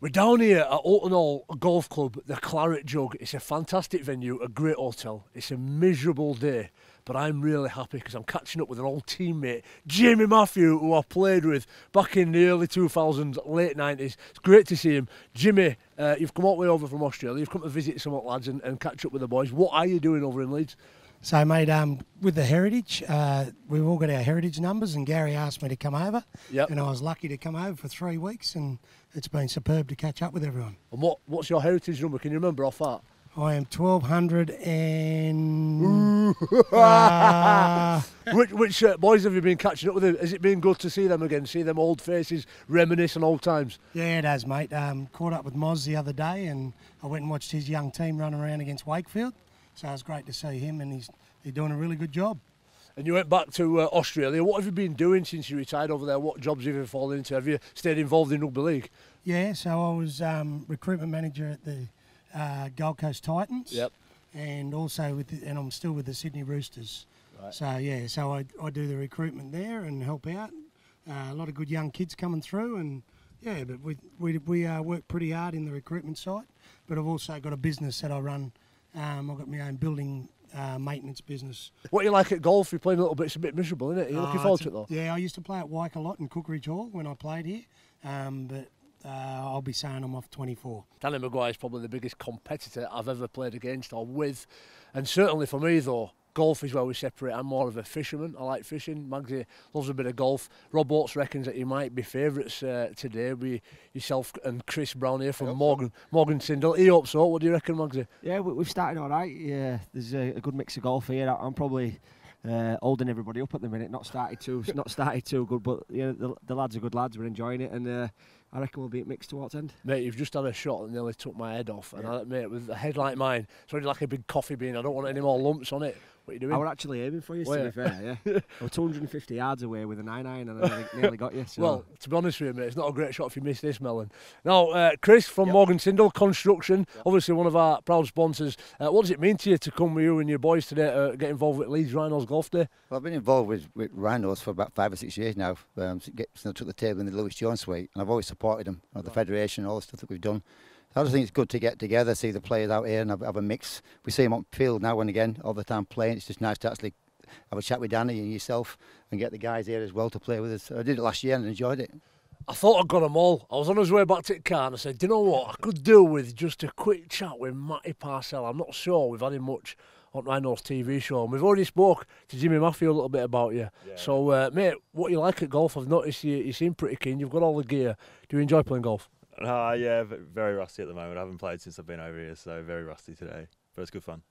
We're down here at Alton Hall Golf Club, the Claret Jug. It's a fantastic venue, a great hotel. It's a miserable day, but I'm really happy because I'm catching up with an old teammate, Jimmy Matthew, who I played with back in the early 2000s, late 90s. It's great to see him. Jimmy, you've come all the way over from Australia. You've come to visit some of the lads and catch up with the boys. What are you doing over in Leeds? So, mate, with the heritage, we've all got our heritage numbers, and Gary asked me to come over. Yep. And I was lucky to come over for 3 weeks, and it's been superb to catch up with everyone. And what's your heritage number? Can you remember off that? I am 1200 and... Which boys have you been catching up with? Has it been good to see them again, see them old faces, reminisce on old times? Yeah, it has, mate. Caught up with Moz the other day, and I went and watched his young team run around against Wakefield. So it was great to see him, and they're doing a really good job. And you went back to Australia. What have you been doing since you retired over there? What jobs have you fallen into? Have you stayed involved in rugby league? Yeah, so I was recruitment manager at the Gold Coast Titans. Yep. And also and I'm still with the Sydney Roosters. Right. So yeah, so I do the recruitment there and help out. A lot of good young kids coming through, and yeah, but we work pretty hard in the recruitment side. But I've also got a business that I run. I've got my own building maintenance business. What you like at golf? You're playing a little bit. It's a bit miserable, isn't it? Are you looking forward to it though? Yeah, I used to play at Wyke a lot in Cookeridge Hall when I played here, but I'll be saying I'm off 24. Danny Maguire is probably the biggest competitor I've ever played against or with, and certainly for me though, golf is where we separate. I'm more of a fisherman. I like fishing. Magsy loves a bit of golf. Rob Oates reckons that you might be favourites today with yourself and Chris Brown here from Morgan Sindel. He hopes so. What do you reckon, Magsy? Yeah, we've started all right. Yeah, there's a good mix of golf here. I'm probably holding everybody up at the minute. Not started too good, but yeah, the lads are good lads. We're enjoying it, and I reckon we'll be at mixed towards end. Mate, you've just had a shot that nearly took my head off, and mate, with a head like mine, it's already like a big coffee bean. I don't want any more lumps on it. What are you doing? I were actually aiming for you, to be fair, yeah. I was 250 yards away with a 9-iron and I nearly got you. So. Well, to be honest with you, mate, it's not a great shot if you miss this, Melon. Now, Chris from Morgan Sindel Construction, obviously one of our proud sponsors. What does it mean to you to come with you and your boys today to get involved with Leeds Rhinos Golf Day? Well, I've been involved with Rhinos for about 5 or 6 years now. Since I took the table in the Lewis Jones suite, and I've always supported them, the federation, all the stuff that we've done. I just think it's good to get together, see the players out here and have a mix. We see them on field now and again, all the time playing. It's just nice to actually have a chat with Danny and yourself and get the guys here as well to play with us. I did it last year and enjoyed it. I thought I'd got them all. I was on his way back to the car and I said, do you know what? I could do with just a quick chat with Matty Parcell. I'm not sure we've had him much on Rhinos TV show. And we've already spoke to Jimmy Matthew a little bit about you. Yeah. So, mate, what you like at golf? I've noticed you seem pretty keen. You've got all the gear. Do you enjoy playing golf? Yeah, very rusty at the moment. I haven't played since I've been over here, so very rusty today. But it's good fun.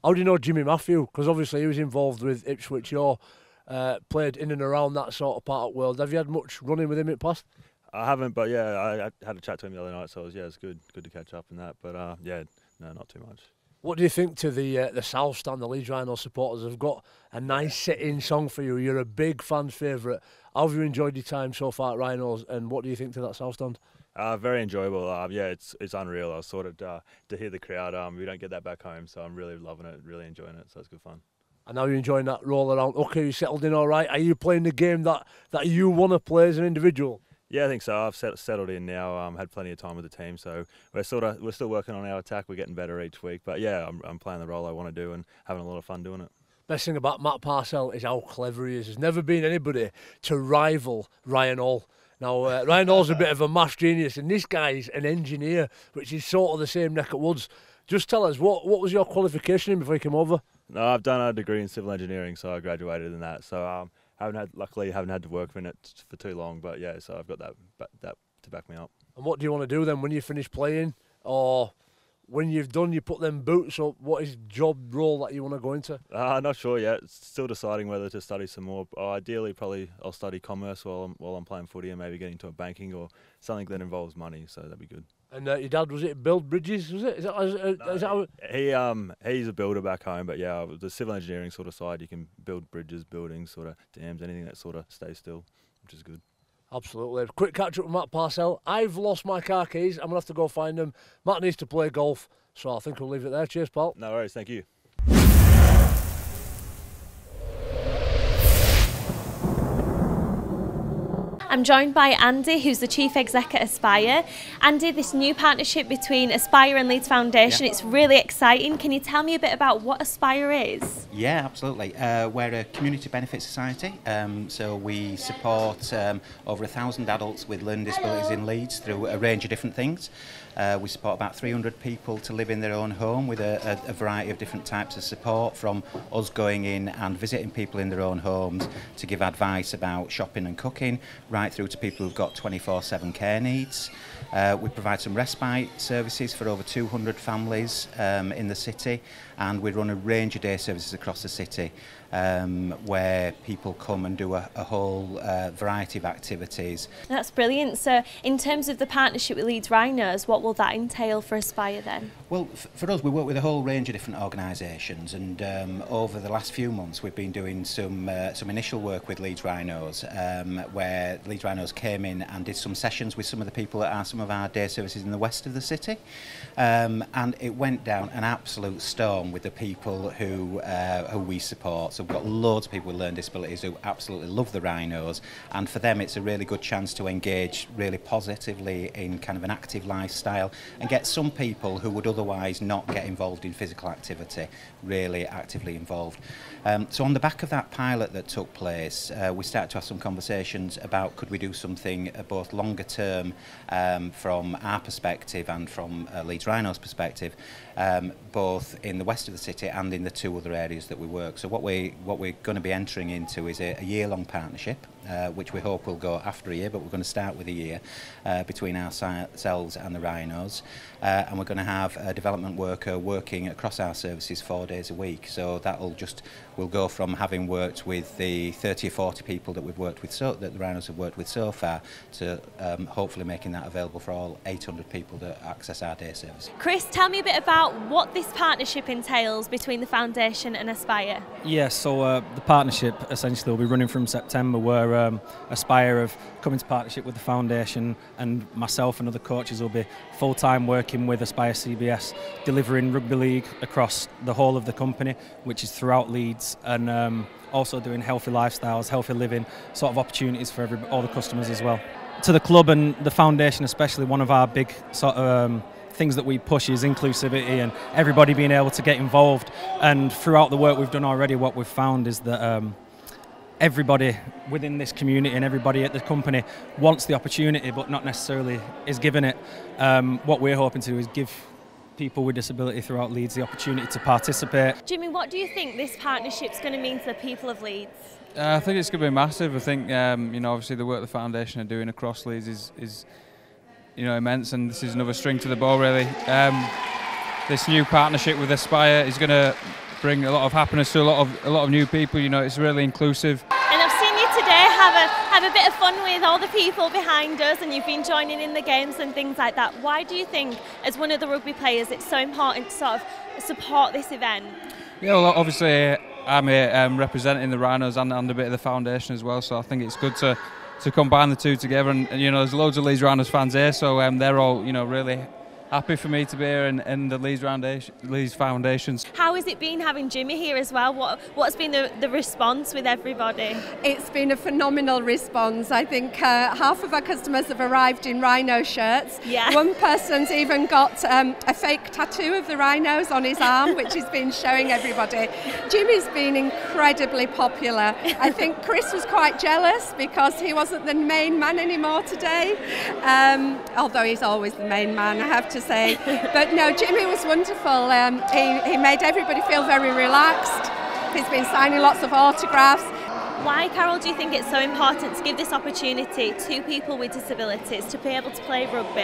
How do you know Jimmy Matthew? Because obviously he was involved with Ipswich. You're played in and around that sort of part of the world. Have you had much running with him in the past? I haven't, but yeah, I had a chat to him the other night, so it's good to catch up in that. But yeah, no, not too much. What do you think to the South Stand? The Leeds Rhinos supporters have got a nice set-in song for you. You're a big fan favourite. How have you enjoyed your time so far at Rhinos, and what do you think to that South Stand? Very enjoyable. Yeah, it's unreal. I was sort of to hear the crowd. We don't get that back home, so I'm really loving it, really enjoying it. So it's good fun. And now you're enjoying that roll around. Okay, you settled in all right. Are you playing the game that you want to play as an individual? Yeah, I think so. I've settled in now. Had plenty of time with the team, so we're still working on our attack. We're getting better each week. But yeah, I'm playing the role I want to do and having a lot of fun doing it. Best thing about Matt Parcell is how clever he is. There's never been anybody to rival Ryan Hall. Now, Ryan Hall's a bit of a maths genius, and this guy's an engineer, which is sort of the same neck of woods. Just tell us, what was your qualification in before you came over? No, I've done a degree in civil engineering, so I graduated in that. So luckily haven't had to work in it for too long, but yeah, so I've got that to back me up. And what do you want to do then when you finish playing, or when you've done, you put them boots up? What is job role that you want to go into? Not sure yet. Still deciding whether to study some more. Ideally, probably I'll study commerce while I'm playing footy and maybe get into a banking or something that involves money. So that'd be good. And your dad, was it build bridges? Was it? Is that he's a builder back home, but yeah, the civil engineering sort of side, you can build bridges, buildings, sort of dams, anything that sort of stays still, which is good. Absolutely. Quick catch up with Matt Parcell. I've lost my car keys. I'm going to have to go find them. Matt needs to play golf, so I think we'll leave it there. Cheers, pal. No worries. Thank you. I'm joined by Andy, who's the Chief Exec at Aspire. Andy, this new partnership between Aspire and Leeds Foundation, it's really exciting. Can you tell me a bit about what Aspire is? Yeah, absolutely. We're a community benefit society, so we support over 1,000 adults with learning disabilities in Leeds through a range of different things. We support about 300 people to live in their own home with a variety of different types of support, from us going in and visiting people in their own homes to give advice about shopping and cooking, right through to people who've got 24/7 care needs. We provide some respite services for over 200 families in the city, and we run a range of day services across the city where people come and do a whole variety of activities. That's brilliant. So in terms of the partnership with Leeds Rhinos, what will that entail for Aspire then? Well, for us, we work with a whole range of different organisations, and over the last few months we've been doing some initial work with Leeds Rhinos, where Leeds Rhinos came in and did some sessions with some of the people at some of our day services in the west of the city, and it went down an absolute storm with the people who we support. So we've got loads of people with learning disabilities who absolutely love the Rhinos, and for them it's a really good chance to engage really positively in kind of an active lifestyle and get some people who would otherwise not get involved in physical activity really actively involved. So on the back of that pilot that took place, we started to have some conversations about could we do something both longer term from our perspective and from Leeds Rhinos perspective, both in the west of the city and in the two other areas that we work. So what we're going to be entering into is a year-long partnership, which we hope will go after a year, but we're going to start with a year between ourselves and the Rhinos, and we're going to have a development worker working across our services 4 days a week. So we'll go from having worked with the 30 or 40 people that we've worked with, that the Rhinos have worked with so far, to hopefully making that available for all 800 people that access our day service. Chris, tell me a bit about what this partnership entails between the foundation and Aspire. Yes, so the partnership essentially will be running from September, where Aspire have come into partnership with the foundation, and myself and other coaches will be full-time working with Aspire CBS, delivering rugby league across the whole of the company, which is throughout Leeds, and also doing healthy lifestyles, healthy living sort of opportunities for all the customers as well. To the club and the foundation especially, one of our big sort of things that we push is inclusivity and everybody being able to get involved. And throughout the work we've done already, what we've found is that everybody within this community and everybody at the company wants the opportunity, but not necessarily is given it. What we're hoping to do is give people with disability throughout Leeds the opportunity to participate. Jimmy, what do you think this partnership's going to mean to the people of Leeds? I think it's going to be massive. I think obviously the work the foundation are doing across Leeds is immense, and this is another string to the bow really. This new partnership with Aspire is going to bring a lot of happiness to a lot of new people. It's really inclusive. And I've seen you today have a bit of fun with all the people behind us, and you've been joining in the games and things like that. Why do you think, as one of the rugby players, it's so important to sort of support this event? Yeah, well, obviously I'm representing the Rhinos and a bit of the foundation as well, so I think it's good to combine the two together, and there's loads of Leeds Rhinos fans here, so they're all really happy for me to be here in the Leeds Foundations. How has it been having Jimmy here as well? What's been the response with everybody? It's been a phenomenal response. I think half of our customers have arrived in Rhino shirts. Yeah. One person's even got a fake tattoo of the Rhinos on his arm, which he's been showing everybody. Jimmy's been incredibly popular. I think Chris was quite jealous because he wasn't the main man anymore today, although he's always the main man, I have to say. But no, Jimmy was wonderful. He made everybody feel very relaxed. He's been signing lots of autographs. Why, Carol, do you think it's so important to give this opportunity to people with disabilities to be able to play rugby?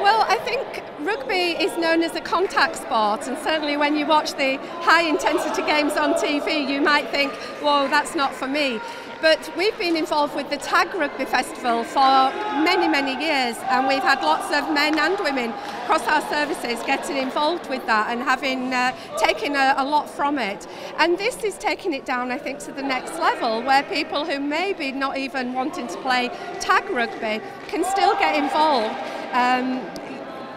Well, I think rugby is known as a contact sport, and certainly when you watch the high-intensity games on TV, you might think, whoa, that's not for me. But we've been involved with the Tag Rugby Festival for many, many years, and we've had lots of men and women across our services getting involved with that and having taken a lot from it. And this is taking it down, I think, to the next level, where people who maybe not even wanting to play tag rugby can still get involved.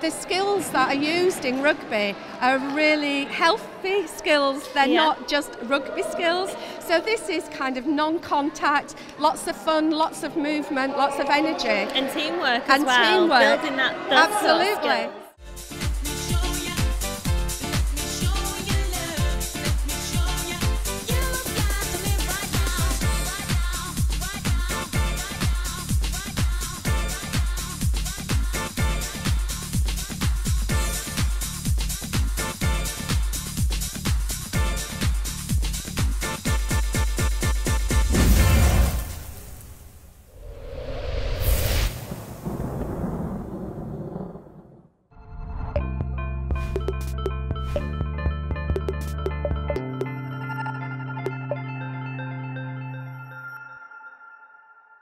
the skills that are used in rugby are really healthy skills. They're not just rugby skills. So this is kind of non-contact, lots of fun, lots of movement, lots of energy. And teamwork as well. Teamwork. Building that, those sort of Absolutely. skills.